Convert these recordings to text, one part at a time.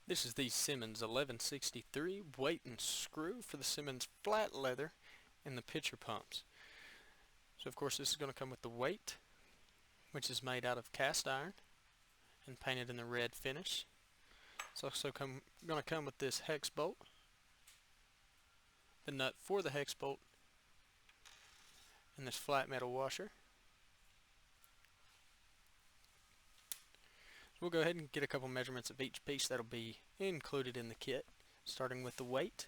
This is the Simmons 1163 weight and screw for the Simmons flat leather and the pitcher pumps. So of course this is going to come with the weight, which is made out of cast iron and painted in the red finish. It's also going to come with this hex bolt, the nut for the hex bolt, and this flat metal washer. We'll go ahead and get a couple measurements of each piece that'll be included in the kit, starting with the weight.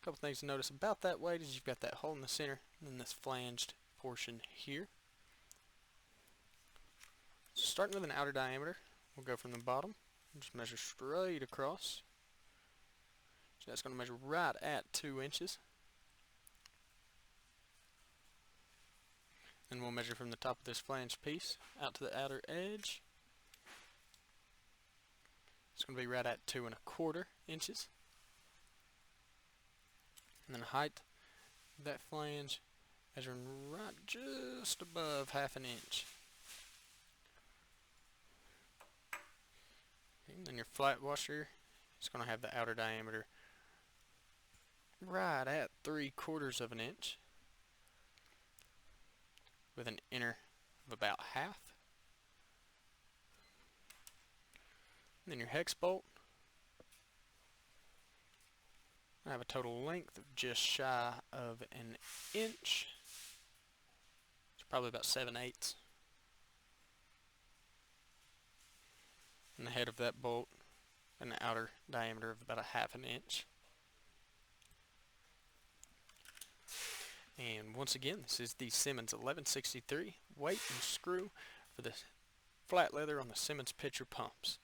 A couple things to notice about that weight is you've got that hole in the center and then this flanged portion here. So starting with an outer diameter, we'll go from the bottom and just measure straight across. So that's going to measure right at 2 inches. And we'll measure from the top of this flanged piece out to the outer edge. It's going to be right at 2¼ inches. And then the height of that flange measuring right just above ½ inch. And then your flat washer is going to have the outer diameter right at 3/4 inch with an inner of about half. And then your hex bolt I have a total length of just shy of 1 inch. It's probably about 7/8. And the head of that bolt an outer diameter of about ½ inch. And once again, this is the Simmons 1163 weight and screw for the flat leather on the Simmons pitcher pumps.